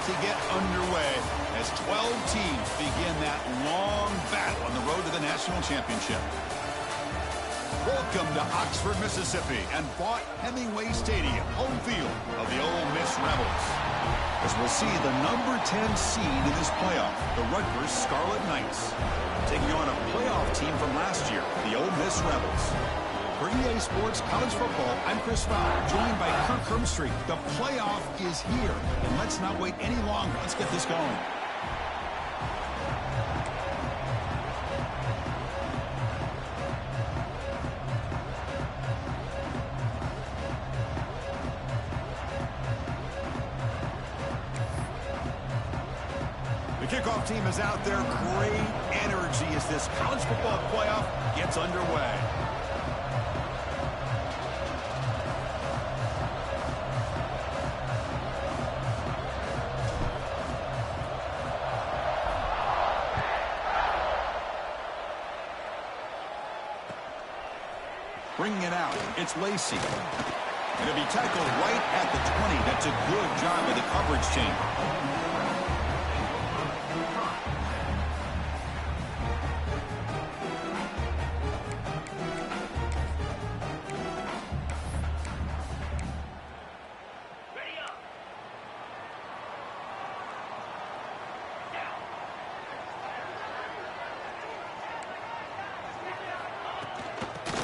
to get underway as 12 teams begin that long battle on the road to the national championship. Welcome to Oxford, Mississippi, and Vaught-Hemingway Stadium, home field of the Ole Miss Rebels. As we'll see the number 10 seed in this playoff, the Rutgers Scarlet Knights, taking on a playoff team from last year, the Ole Miss Rebels. For EA Sports College Football, I'm Chris Fowler, joined by Kirk Hermstreet. The playoff is here, and let's not wait any longer. Let's get this going. The kickoff team is out there. Great energy as this college football playoff gets underway. Bringing it out, it's Lacey. And it'll be tackled right at the 20. That's a good job of the coverage team.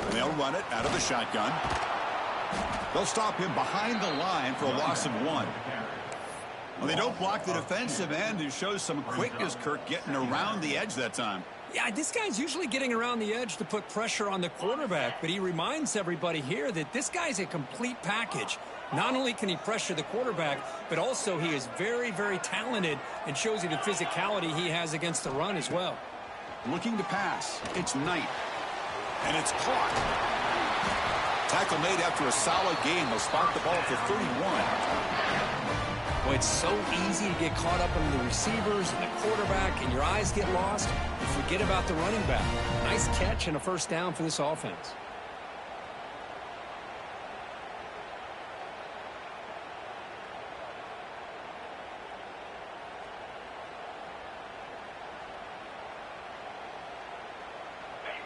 And they'll run it out of the shotgun. They'll stop him behind the line for a loss of 1. Well, they don't block the defensive end, who shows some quickness, Kirk, getting around the edge that time. Yeah, this guy's usually getting around the edge to put pressure on the quarterback, but he reminds everybody here that this guy's a complete package. Not only can he pressure the quarterback, but also he is very, very talented and shows you the physicality he has against the run as well. Looking to pass. It's Knight. And it's caught. Tackle made after a solid game. They'll spot the ball for 31. Boy, it's so easy to get caught up in the receivers and the quarterback, and your eyes get lost. You forget about the running back. Nice catch and a first down for this offense.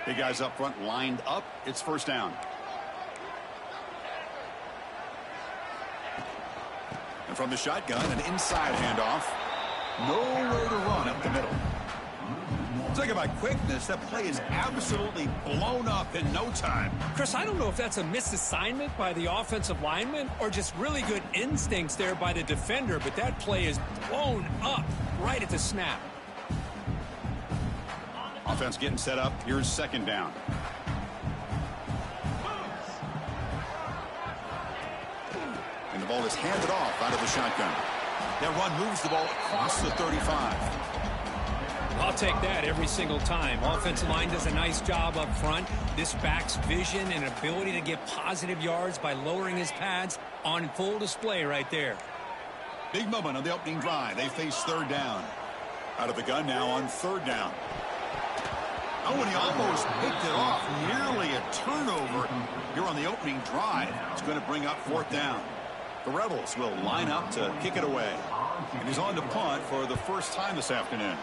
Big guys up front lined up. It's first down. And from the shotgun, an inside handoff. Nowhere to run up the middle. Talk about quickness. That play is absolutely blown up in no time. Chris, I don't know if that's a misassignment by the offensive lineman or just really good instincts there by the defender, but that play is blown up right at the snap. Offense getting set up. Here's second down. And the ball is handed off out of the shotgun. That run moves the ball across the 35. I'll take that every single time. Offensive line does a nice job up front. This back's vision and ability to get positive yards by lowering his pads on full display right there. Big moment on the opening drive. They face third down. Out of the gun now on third down. Oh, and he almost picked it off. Nearly a turnover here on the opening drive. It's going to bring up fourth down. The Rebels will line up to kick it away. And he's on to punt for the first time this afternoon.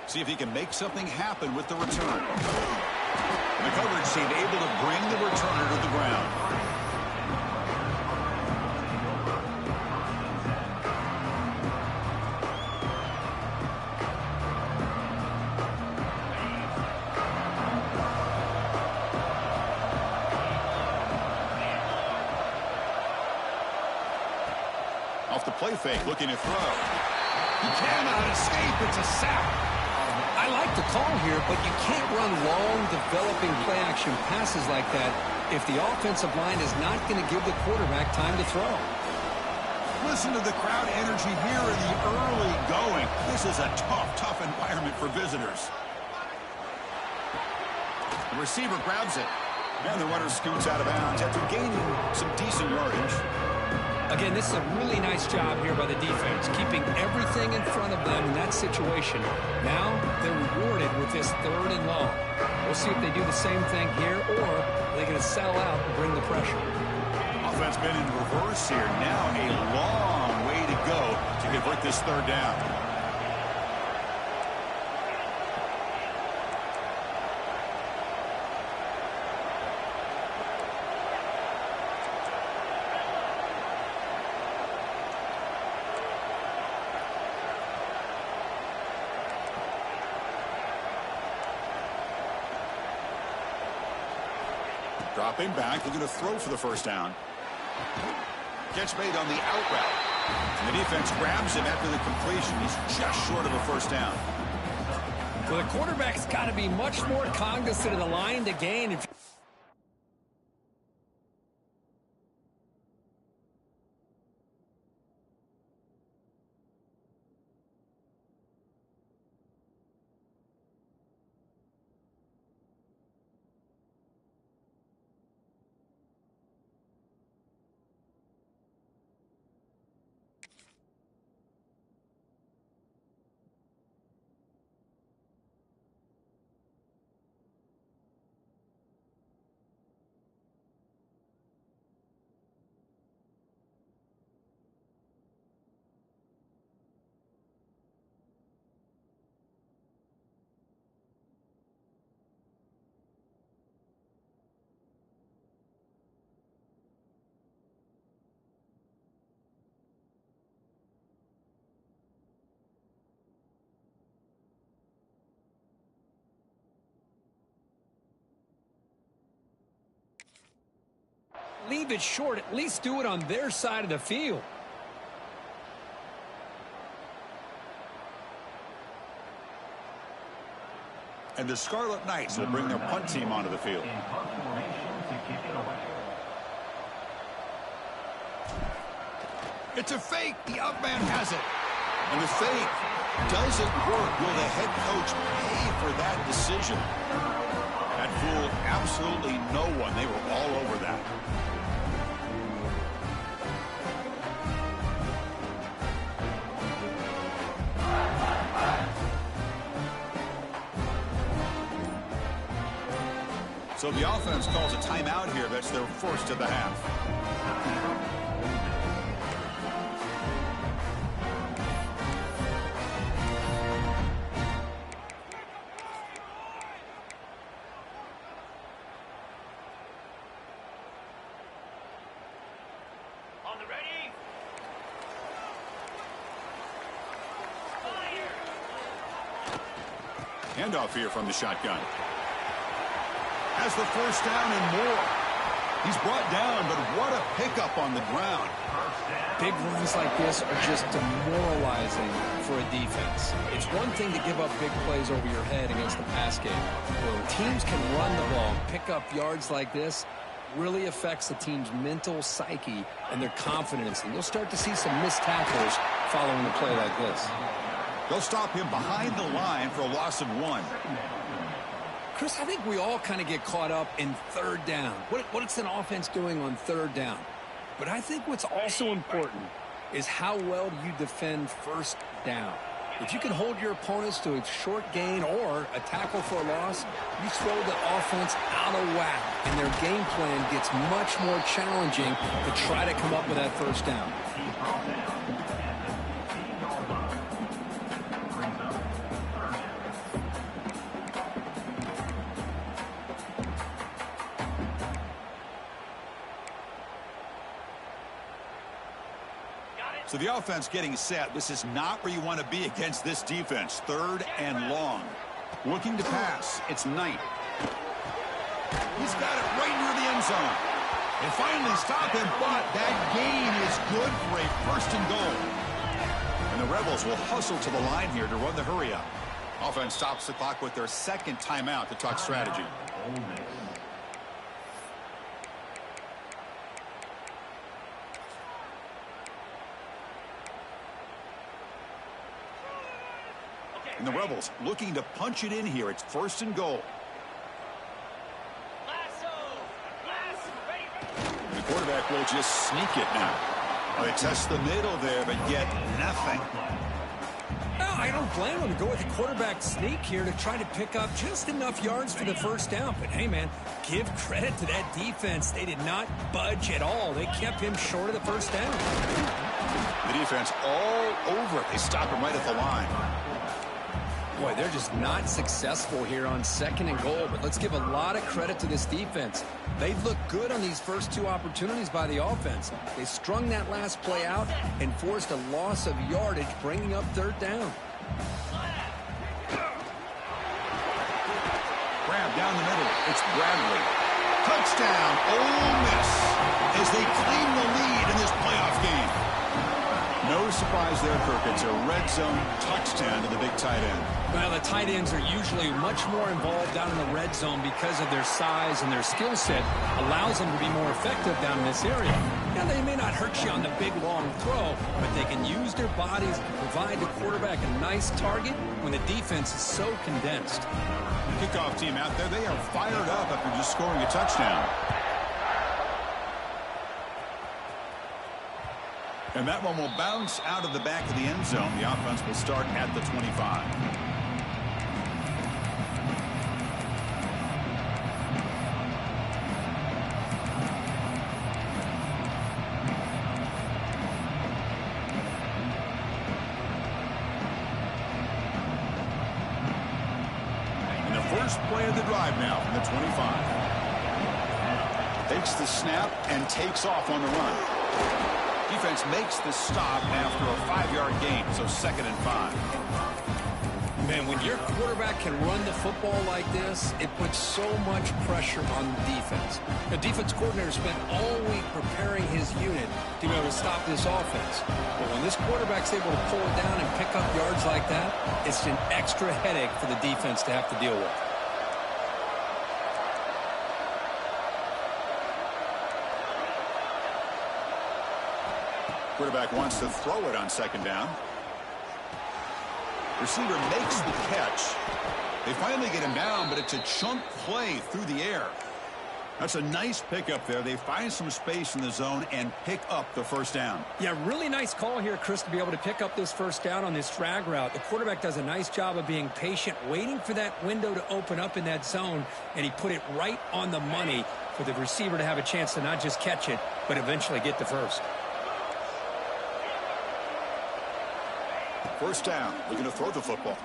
See if he can make something happen with the return. And the coverage team able to bring the returner to the ground. Off the play fake, looking to throw. He cannot escape. It's a sack. I like the call here, but you can't run long, developing play-action passes like that if the offensive line is not going to give the quarterback time to throw. Listen to the crowd energy here in the early going. This is a tough environment for visitors. The receiver grabs it. And the runner scoots out of bounds after gaining some decent yardage. Again, this is a really nice job here by the defense, keeping everything in front of them in that situation. Now they're rewarded with this third and long. We'll see if they do the same thing here, or they're going to settle out and bring the pressure. offense been in reverse here. Now a long way to go to convert this third down. Dropping back, looking to throw for the first down. Catch made on the out route. And the defense grabs him after the completion. He's just short of a first down. Well, the quarterback's got to be much more cognizant of the line to gain. Leave it short. At least do it on their side of the field. And the Scarlet Knights will bring their punt team onto the field. It's a fake. The up man has it. And the fake doesn't work. Will the head coach pay for that decision? That fooled absolutely no one. They were all over that. So the offense calls a timeout here. That's their first of the half. On the ready. Handoff here from the shotgun. Has the first down and more. He's brought down, but what a pickup on the ground. Big runs like this are just demoralizing for a defense. It's one thing to give up big plays over your head against the pass game. When teams can run the ball, pick up yards like this, really affects the team's mental psyche and their confidence. And you'll start to see some missed tackles following a play like this. They'll stop him behind the line for a loss of 1. Chris, I think we all kind of get caught up in third down. What's an offense doing on third down? But I think what's also important is how well you defend first down. If you can hold your opponents to a short gain or a tackle for a loss, you throw the offense out of whack, and their game plan gets much more challenging to try to come up with that first down. So the offense getting set. This is not where you want to be against this defense. Third and long. Looking to pass. It's Knight. He's got it right near the end zone. They finally stop him, but that gain is good for a first and goal. And the Rebels will hustle to the line here to run the hurry up. Offense stops the clock with their second timeout to talk strategy. And the Rebels looking to punch it in here. It's first and goal. And the quarterback will just sneak it now. Well, they test the middle there, but get nothing. No, I don't blame him to go with the quarterback sneak here to try to pick up just enough yards for the first down. But, hey, man, give credit to that defense. They did not budge at all. They kept him short of the first down. The defense all over it. They stop him right at the line. Boy, they're just not successful here on 2nd and goal. But let's give a lot of credit to this defense. They've looked good on these first 2 opportunities by the offense. They strung that last play out and forced a loss of yardage, bringing up 3rd down. Grab down the middle. It's Bradley. Touchdown, Ole Miss, as they claim the lead in this playoff game. No surprise there, Kirk. It's a red zone touchdown to the big tight end. Well, the tight ends are usually much more involved down in the red zone because of their size, and their skill set allows them to be more effective down in this area. Now, they may not hurt you on the big, long throw, but they can use their bodies to provide the quarterback a nice target when the defense is so condensed. Kickoff team out there, they are fired up after just scoring a touchdown. And that one will bounce out of the back of the end zone. The offense will start at the 25. And the first play of the drive now from the 25. Takes the snap and takes off on the run. Defense makes the stop after a 5-yard gain, so 2nd and 5. Man, when your quarterback can run the football like this, it puts so much pressure on the defense. The defense coordinator spent all week preparing his unit to be able to stop this offense. But when this quarterback's able to pull it down and pick up yards like that, it's an extra headache for the defense to have to deal with. Quarterback wants to throw it on 2nd down. Receiver makes the catch. They finally get him down, but it's a chunk play through the air. That's a nice pickup there. They find some space in the zone and pick up the first down. Yeah, really nice call here, Chris, to be able to pick up this first down on this drag route. The quarterback does a nice job of being patient, waiting for that window to open up in that zone, and he put it right on the money for the receiver to have a chance to not just catch it, but eventually get the first. First down, looking to throw the football.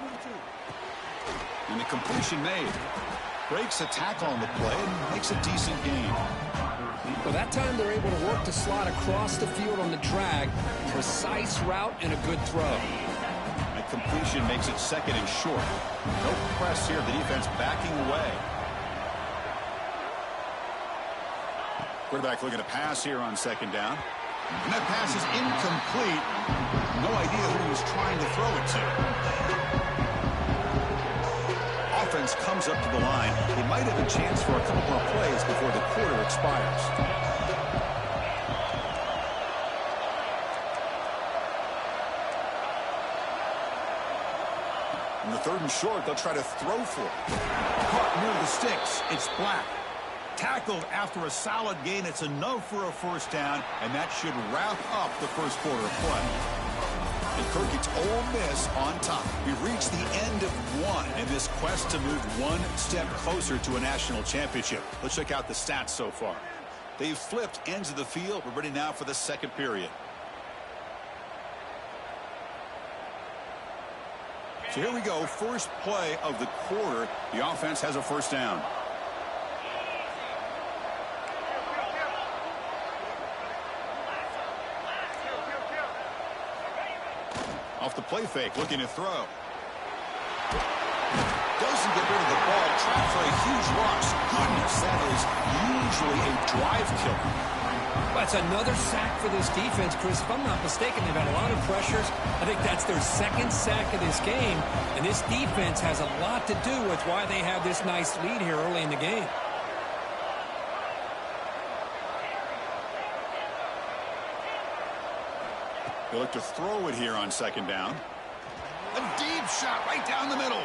And the completion made. Breaks a tackle on the play and makes a decent gain. Well, that time they're able to work the slot across the field on the drag. Precise route and a good throw. That completion makes it 2nd and short. No press here. The defense backing away. Quarterback looking to pass here on 2nd down. And that pass is incomplete. No idea who he was trying to throw it to. Offense comes up to the line. They might have a chance for a couple more plays before the quarter expires. In the 3rd and short, they'll try to throw for it. Caught near the sticks. It's Black. Tackled after a solid gain. It's enough for a first down, and that should wrap up the first quarter of play. And Kirk, it's Ole Miss on top. We've reached the end of one in this quest to move one step closer to a national championship. Let's check out the stats so far. They've flipped ends of the field. We're ready now for the 2nd period. So here we go. First play of the quarter. The offense has a first down. Off the play fake, looking to throw. Doesn't get rid of the ball, trapped for a huge loss. Goodness, that is usually a drive killer. That's another sack for this defense, Chris. If I'm not mistaken, they've had a lot of pressures. I think that's their 2nd sack of this game. And this defense has a lot to do with why they have this nice lead here early in the game. They look to throw it here on 2nd down. A deep shot right down the middle.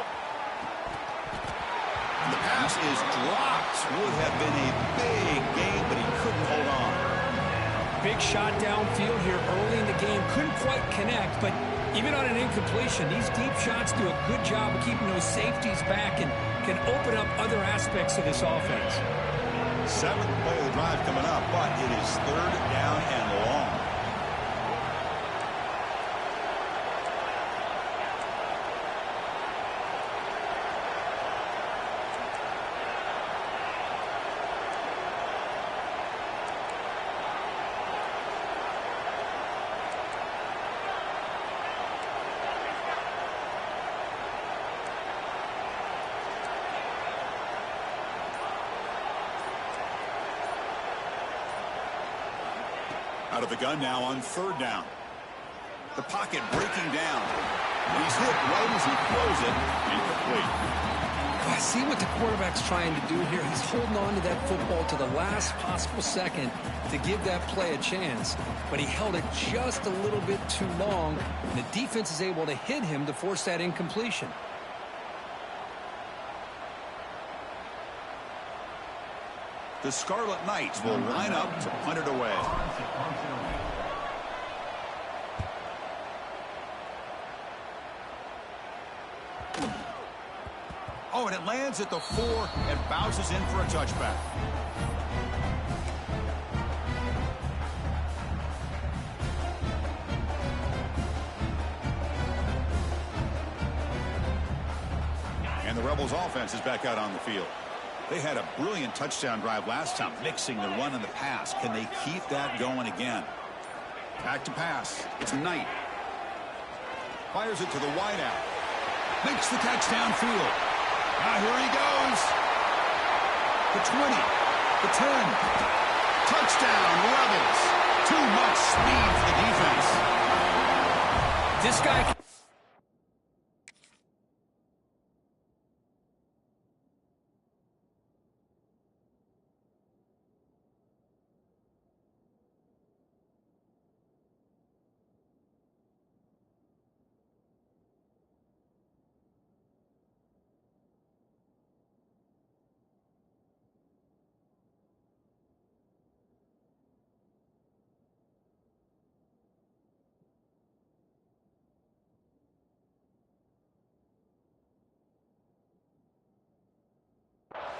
And the pass is dropped. Would have been a big gain, but he couldn't hold on. Big shot downfield here early in the game. Couldn't quite connect, but Even on an incompletion, these deep shots do a good job of keeping those safeties back and can open up other aspects of this offense. 7th play of the drive coming up, but it is 3rd down and long. Out of the gun now on 3rd down. The pocket breaking down. He's hit right as he throws it. Incomplete. I see what the quarterback's trying to do here. He's holding on to that football to the last possible second to give that play a chance. But he held it just a little bit too long, and the defense is able to hit him to force that incompletion. The Scarlet Knights will line up to punt it away. Oh, and it lands at the 4 and bounces in for a touchback. And the Rebels offense is back out on the field. They had a brilliant touchdown drive last time, mixing the run and the pass. Can they keep that going again? Back to pass. It's Knight. Fires it to the wideout. Makes the catch downfield. Now here he goes. The 20. The 10. Touchdown, Rebels. Too much speed for the defense. This guy...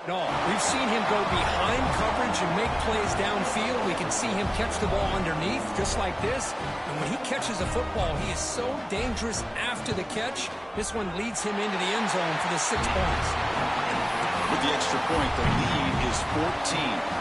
No, we've seen him go behind coverage and make plays downfield. We can see him catch the ball underneath, just like this. And when he catches a football, he is so dangerous after the catch. This one leads him into the end zone for the 6 points. With the extra point, the lead is 14.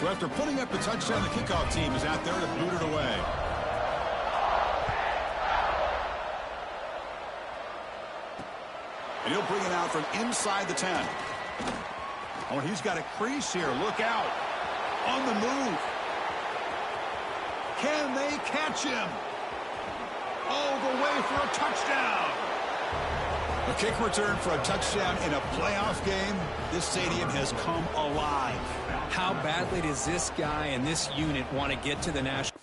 So after putting up the touchdown, the kickoff team is out there to boot it away. And he'll bring it out from inside the 10. Oh, he's got a crease here. Look out. On the move. Can they catch him? All the way for a touchdown. A kick return for a touchdown in a playoff game. This stadium has come alive. How badly does this guy and this unit want to get to the national?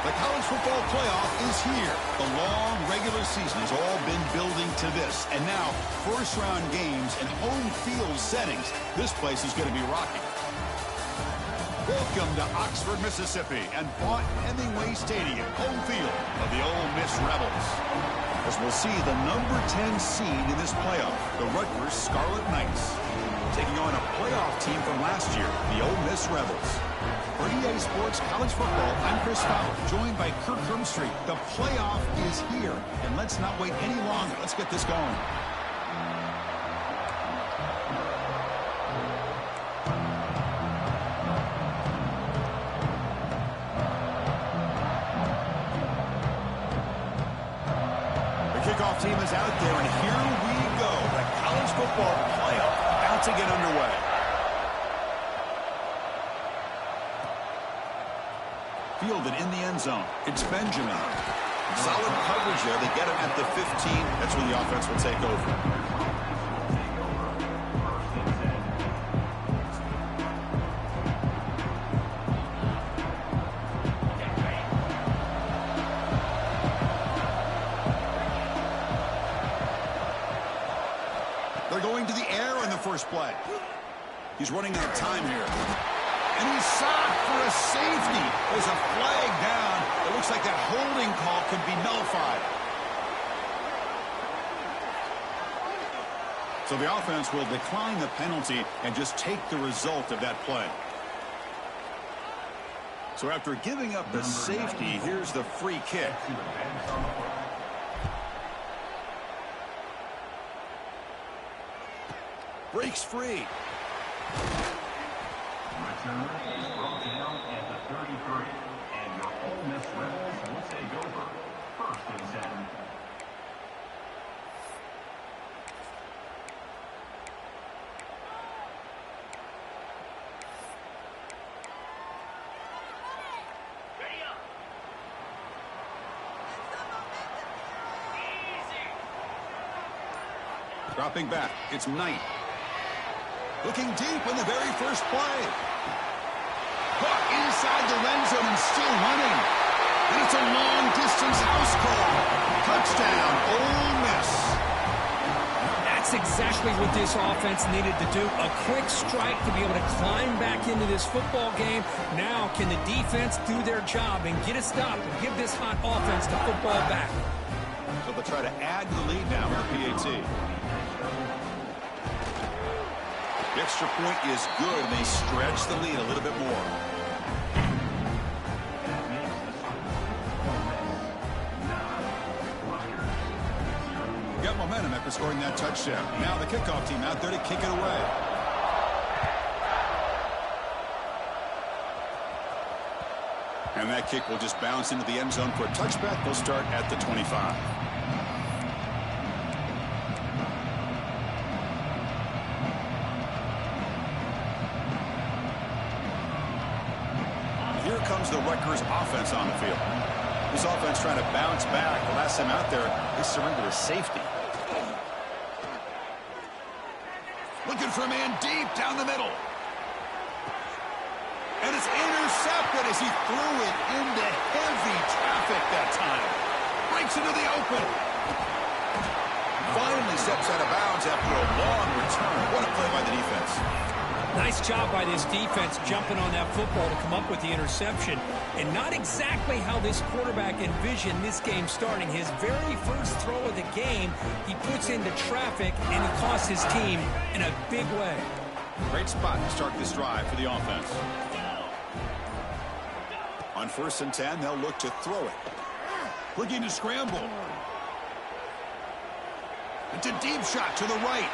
The college football playoff is here. The long regular season has all been building to this. And now, first-round games in home field settings. This place is going to be rocking. Welcome to Oxford, Mississippi, and Vaught-Hemingway Stadium, home field of the Ole Miss Rebels. As we'll see the number 10 seed in this playoff, the Rutgers Scarlet Knights, taking on a playoff team from last year, the Ole Miss Rebels. For EA Sports College Football, I'm Chris Fowler, joined by Kirk Hermstreet. The playoff is here, and let's not wait any longer. Let's get this going. The kickoff team is out there, and here we go. The college football playoff about to get underway. Fielded in the end zone. It's Benjamin. Solid coverage there. They get him at the 15. That's when the offense will take over. They're going to the air on the first play. He's running out of time here. And he's sacked for a safety. There's a flag down. It looks like that holding call could be nullified. So the offense will decline the penalty and just take the result of that play. So after giving up the safety, here's the free kick. Breaks free. Return is brought down at the 33, and your Ole Miss Rebels will take over. 1st and 10. Ready up. Easy. Dropping back. It's Knight. Looking deep in the very first play. Caught inside the red zone and still running. And it's a long-distance house call. Touchdown, Ole Miss. That's exactly what this offense needed to do. A quick strike to be able to climb back into this football game. Now, can the defense do their job and get a stop and give this hot offense the football back? So they'll try to add to the lead now with the PAT. The extra point is good, and they stretch the lead a little bit more. Got momentum after scoring that touchdown. Now the kickoff team out there to kick it away. And that kick will just bounce into the end zone for a touchback. They'll start at the 25. Here comes the Rutgers offense on the field. This offense trying to bounce back. The last time out there, they surrendered a safety. Looking for a man deep down the middle. And it's intercepted as he threw it into heavy traffic that time. Breaks into the open. Finally steps out of bounds after a long return. What a play by the defense. Nice job by this defense jumping on that football to come up with the interception. And not exactly how this quarterback envisioned this game starting. His very first throw of the game, he puts into traffic, and he costs his team in a big way. Great spot to start this drive for the offense. On 1st and 10, they'll look to throw it. Looking to scramble. It's a deep shot to the right.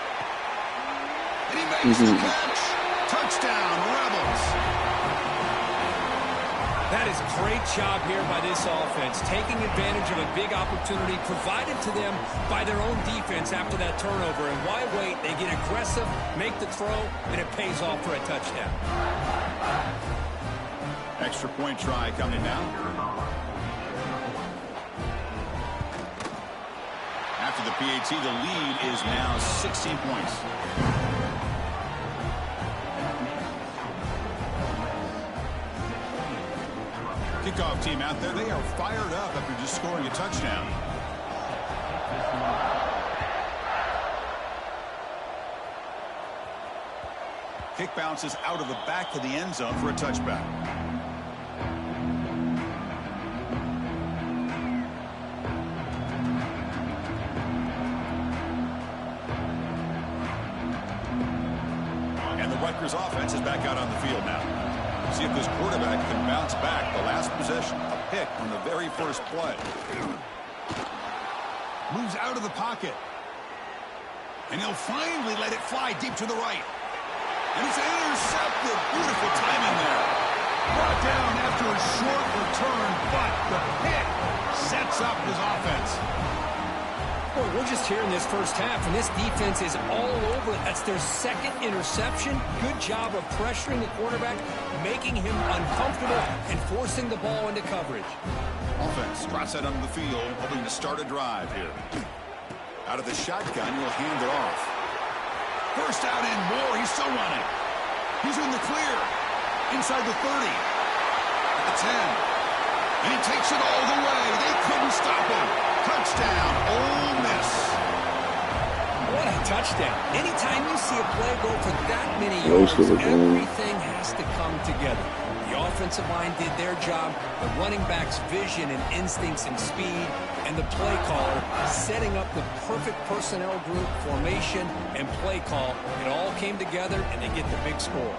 And he makes the catch. Touchdown, Rebels. That is great job here by this offense, taking advantage of a big opportunity provided to them by their own defense after that turnover. And why wait? They get aggressive, make the throw, and it pays off for a touchdown. Extra point try coming now. After the PAT, the lead is now 16 points. Kickoff team out there, they are fired up after just scoring a touchdown. Kick bounces out of the back of the end zone for a touchback. And the Rutgers offense is back out on the field now. See if this quarterback can bounce back. The last possession, a pick on the very first play. Moves out of the pocket. And he'll finally let it fly deep to the right. And it's intercepted. Beautiful timing there. Brought down after a short return, but the pick sets up his offense. Boy, we're just here in this first half, and this defense is all over it. That's their second interception. Good job of pressuring the quarterback, making him uncomfortable, and forcing the ball into coverage. Offense drops that onto the field, hoping to start a drive here. Out of the shotgun, he'll hand it off. First out and more. He's still running. He's in the clear. Inside the 30. At the 10. And he takes it all the way. They couldn't stop him. Touchdown, Ole Miss. What a touchdown. Anytime you see a play go for that many yards, everything has to come together. The offensive line did their job, the running back's vision and instincts and speed, and the play caller setting up the perfect personnel group, formation, and play call. It all came together, and they get the big score.